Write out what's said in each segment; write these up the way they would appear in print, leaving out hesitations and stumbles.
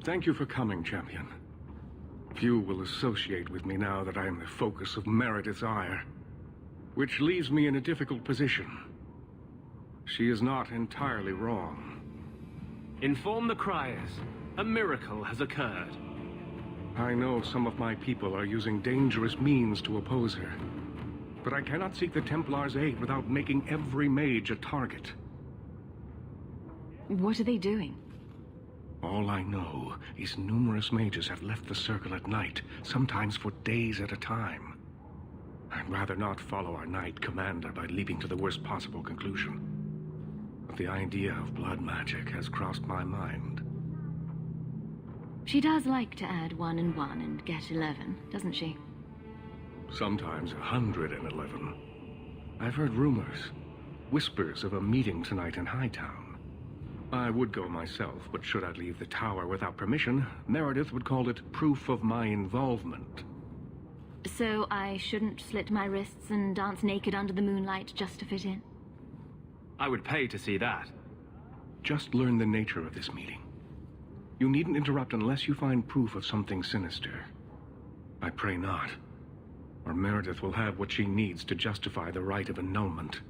Thank you for coming, champion. Few will associate with me now that I am the focus of Meredith's ire, which leaves me in a difficult position. She is not entirely wrong. Inform the criers. A miracle has occurred. I know some of my people are using dangerous means to oppose her, but I cannot seek the Templars' aid without making every mage a target. What are they doing? All I know is numerous mages have left the Circle at night, sometimes for days at a time. I'd rather not follow our Knight Commander by leaping to the worst possible conclusion. But the idea of blood magic has crossed my mind. She does like to add 1 and 1 and get 11, doesn't she? Sometimes 111. I've heard rumors, whispers of a meeting tonight in Hightown. I would go myself, but should I leave the tower without permission, Meredith would call it proof of my involvement. So I shouldn't slit my wrists and dance naked under the moonlight just to fit in? I would pay to see that. Just learn the nature of this meeting. You needn't interrupt unless you find proof of something sinister. I pray not, or Meredith will have what she needs to justify the right of annulment.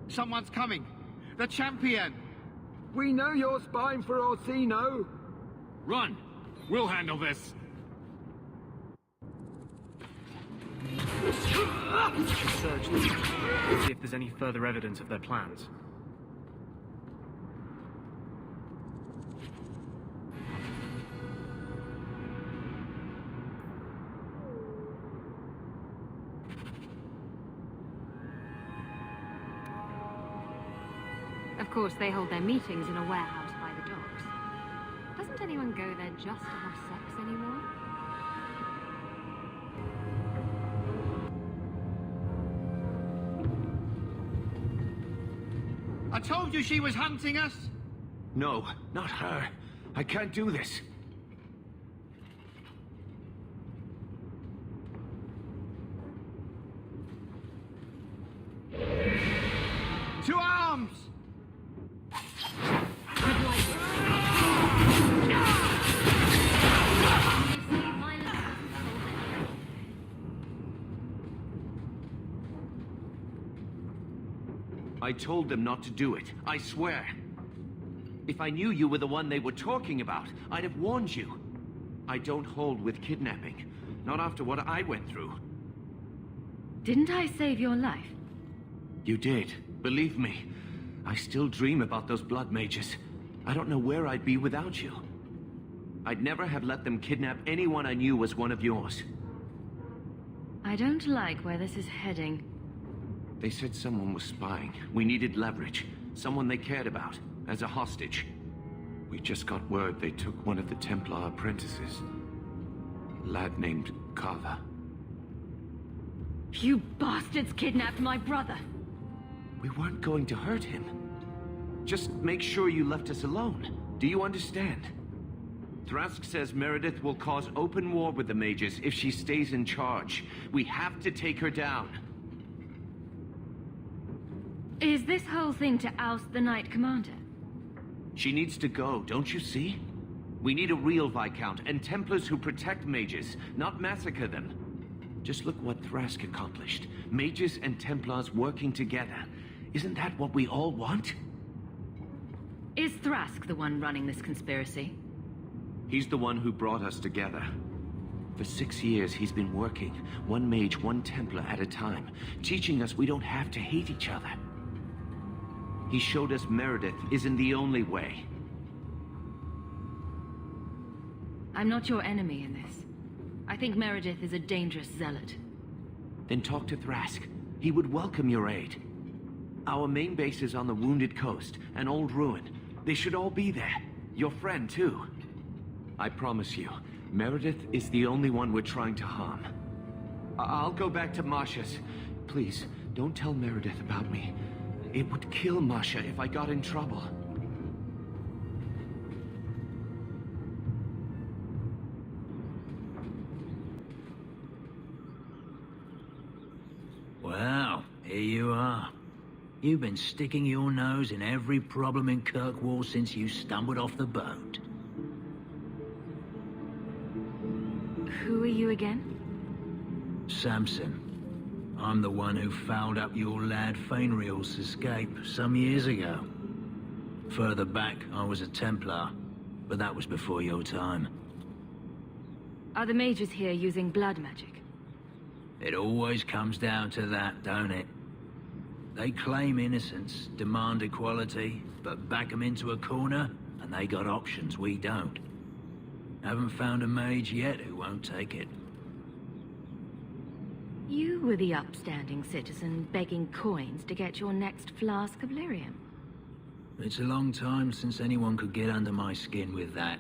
Someone's coming! The champion! We know you're spying for Orsino! Run! We'll handle this! Search them. See if there's any further evidence of their plans. Of course, they hold their meetings in a warehouse by the docks. Doesn't anyone go there just to have sex anymore? I told you she was hunting us! No, not her. I can't do this. To arms! I told them not to do it, I swear. If I knew you were the one they were talking about, I'd have warned you. I don't hold with kidnapping. Not after what I went through. Didn't I save your life? You did. Believe me. I still dream about those blood mages. I don't know where I'd be without you. I'd never have let them kidnap anyone I knew was one of yours. I don't like where this is heading. They said someone was spying. We needed leverage. Someone they cared about. As a hostage. We just got word they took one of the Templar apprentices. A lad named Kava. You bastards kidnapped my brother! We weren't going to hurt him. Just make sure you left us alone. Do you understand? Thrask says Meredith will cause open war with the mages if she stays in charge. We have to take her down. Is this whole thing to oust the Knight Commander? She needs to go, don't you see? We need a real Viscount and Templars who protect mages, not massacre them. Just look what Thrask accomplished. Mages and Templars working together. Isn't that what we all want? Is Thrask the one running this conspiracy? He's the one who brought us together. For 6 years, he's been working, one mage, one Templar at a time, teaching us we don't have to hate each other. He showed us Meredith isn't the only way. I'm not your enemy in this. I think Meredith is a dangerous zealot. Then talk to Thrask. He would welcome your aid. Our main base is on the Wounded Coast, an old ruin. They should all be there. Your friend, too. I promise you, Meredith is the only one we're trying to harm. I'll go back to Masha's. Please, don't tell Meredith about me. It would kill Masha if I got in trouble. Well, here you are. You've been sticking your nose in every problem in Kirkwall since you stumbled off the boat. Who are you again? Samson. I'm the one who fouled up your lad Fainriel's escape some years ago. Further back, I was a Templar, but that was before your time. Are the mages here using blood magic? It always comes down to that, don't it? They claim innocence, demand equality, but back them into a corner, and they got options we don't. Haven't found a mage yet who won't take it. You were the upstanding citizen begging coins to get your next flask of lyrium. It's a long time since anyone could get under my skin with that.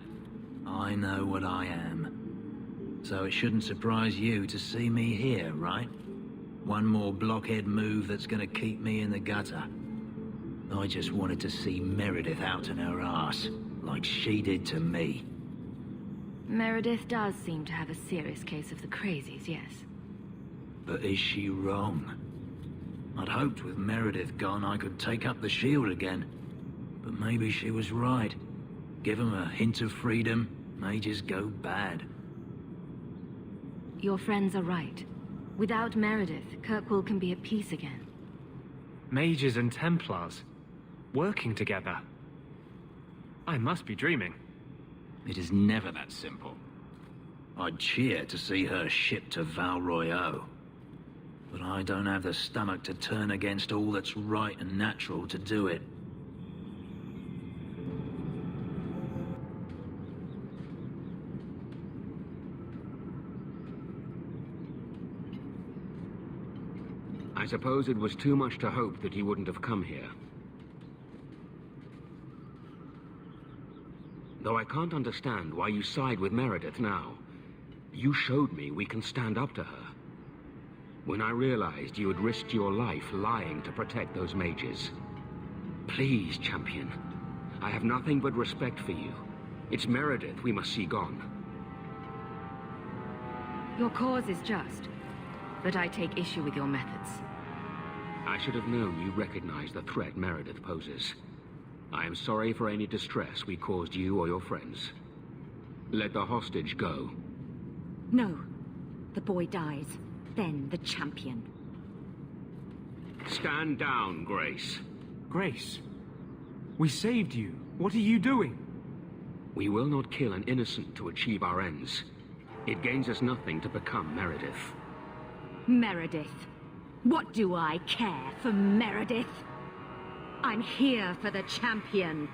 I know what I am. So it shouldn't surprise you to see me here, right? One more blockhead move that's gonna keep me in the gutter. I just wanted to see Meredith out in her ass, like she did to me. Meredith does seem to have a serious case of the crazies, yes. But is she wrong? I'd hoped with Meredith gone I could take up the shield again. But maybe she was right. Give 'em a hint of freedom, mages go bad. Your friends are right. Without Meredith, Kirkwall can be at peace again. Mages and Templars working together. I must be dreaming. It is never that simple. I'd cheer to see her shipped to Val Royeaux. But I don't have the stomach to turn against all that's right and natural to do it. I suppose it was too much to hope that he wouldn't have come here. Though I can't understand why you side with Meredith now. You showed me we can stand up to her. When I realized you had risked your life lying to protect those mages. Please, champion. I have nothing but respect for you. It's Meredith we must see gone. Your cause is just, but I take issue with your methods. I should have known you recognized the threat Meredith poses. I am sorry for any distress we caused you or your friends. Let the hostage go. No. The boy dies. Then the champion. Stand down, Grace. Grace, we saved you. What are you doing? We will not kill an innocent to achieve our ends. It gains us nothing to become Meredith. Meredith. What do I care for Meredith? I'm here for the champion.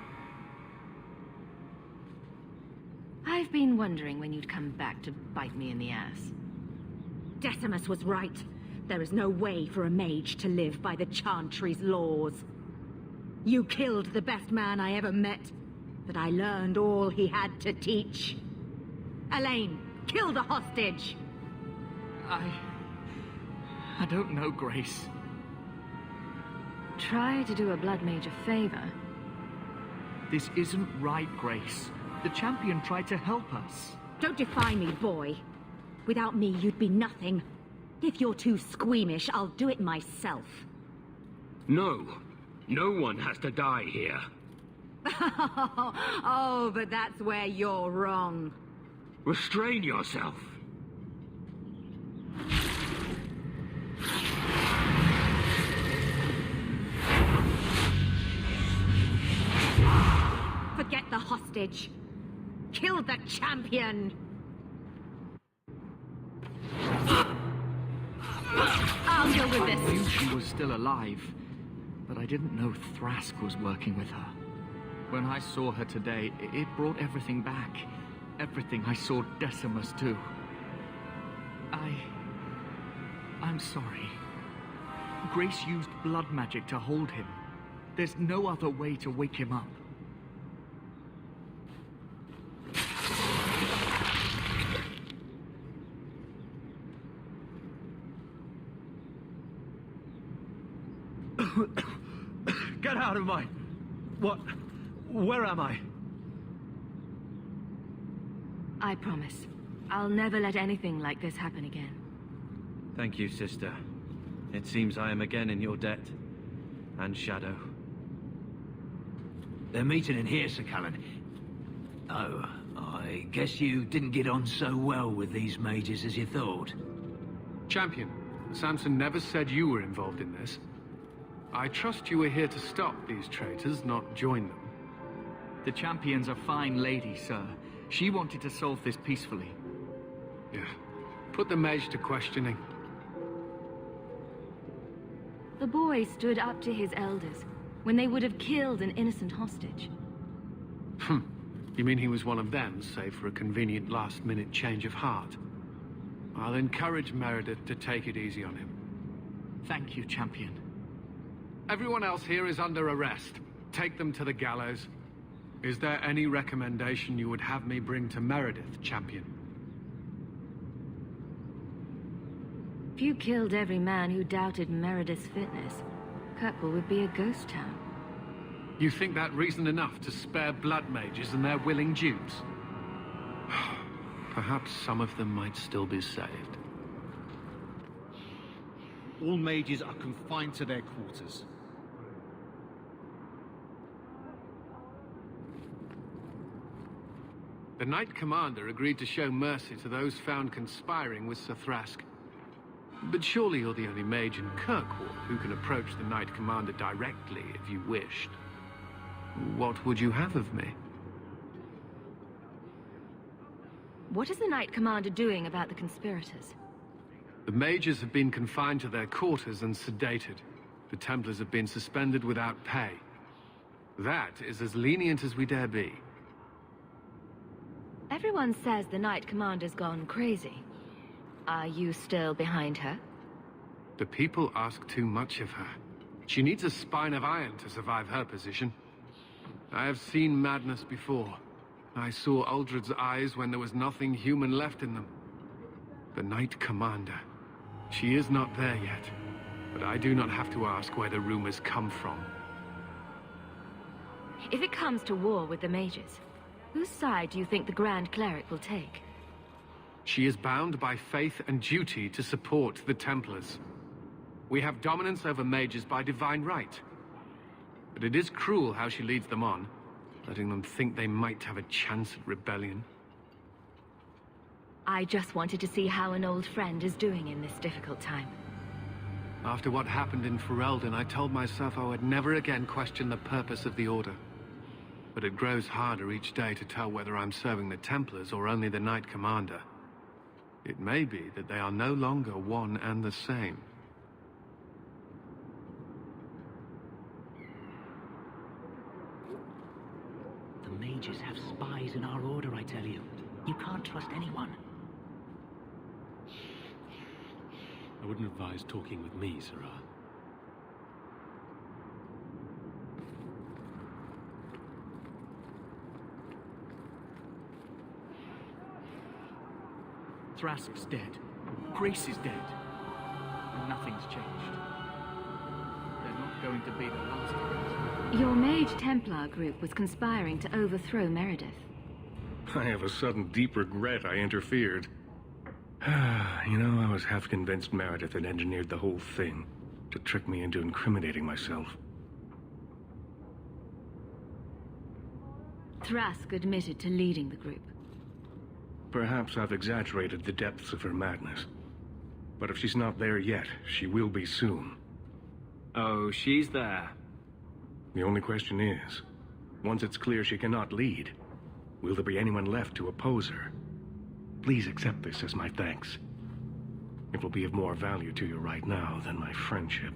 I've been wondering when you'd come back to bite me in the ass. Decimus was right. There is no way for a mage to live by the Chantry's laws. You killed the best man I ever met, but I learned all he had to teach. Elaine, kill the hostage! I don't know, Grace. Try to do a blood mage a favor. This isn't right, Grace. The champion tried to help us. Don't defy me, boy. Without me, you'd be nothing. If you're too squeamish, I'll do it myself. No. No one has to die here. Oh, but that's where you're wrong. Restrain yourself. Forget the hostage. Kill the champion. I'll deal with I knew this. she was still alive, but I didn't know Thrask was working with her. When I saw her today, it brought everything back. Everything I saw Decimus do. I'm sorry. Grace used blood magic to hold him. There's no other way to wake him up. Get out of my... What? Where am I? I promise. I'll never let anything like this happen again. Thank you, sister. It seems I am again in your debt. And Shadow. They're meeting in here, Sir Callan. Oh, I guess you didn't get on so well with these mages as you thought. Champion, Samson never said you were involved in this. I trust you were here to stop these traitors, not join them. The Champion's a fine lady, sir. She wanted to solve this peacefully. Yeah. Put the mage to questioning. The boy stood up to his elders when they would have killed an innocent hostage. You mean he was one of them, save for a convenient last-minute change of heart? I'll encourage Meredith to take it easy on him. Thank you, Champion. Everyone else here is under arrest. Take them to the gallows. Is there any recommendation you would have me bring to Meredith, Champion? If you killed every man who doubted Meredith's fitness, Kirkwall would be a ghost town. You think that reason enough to spare blood mages and their willing dupes? Perhaps some of them might still be saved. All mages are confined to their quarters. The Knight Commander agreed to show mercy to those found conspiring with Sir Thrask. But surely you're the only mage in Kirkwall who can approach the Knight Commander directly if you wished. What would you have of me? What is the Knight Commander doing about the conspirators? The mages have been confined to their quarters and sedated. The Templars have been suspended without pay. That is as lenient as we dare be. Everyone says the Knight Commander's gone crazy. Are you still behind her? The people ask too much of her. She needs a spine of iron to survive her position. I have seen madness before. I saw Uldred's eyes when there was nothing human left in them. The Knight Commander. She is not there yet, but I do not have to ask where the rumors come from. If it comes to war with the mages, whose side do you think the Grand Cleric will take? She is bound by faith and duty to support the Templars. We have dominance over mages by divine right. But it is cruel how she leads them on, letting them think they might have a chance at rebellion. I just wanted to see how an old friend is doing in this difficult time. After what happened in Ferelden, I told myself I would never again question the purpose of the Order. But it grows harder each day to tell whether I'm serving the Templars or only the Knight Commander. It may be that they are no longer one and the same. The mages have spies in our order, I tell you. You can't trust anyone. I wouldn't advise talking with me, Sirrah. Thrask's dead. Grace is dead. And nothing's changed. They're not going to be the last of us. Your Mage Templar group was conspiring to overthrow Meredith. I have a sudden deep regret I interfered. You know, I was half convinced Meredith had engineered the whole thing to trick me into incriminating myself. Thrask admitted to leading the group. Perhaps I've exaggerated the depths of her madness. But if she's not there yet, she will be soon. Oh, she's there. The only question is, once it's clear she cannot lead, will there be anyone left to oppose her? Please accept this as my thanks. It will be of more value to you right now than my friendship.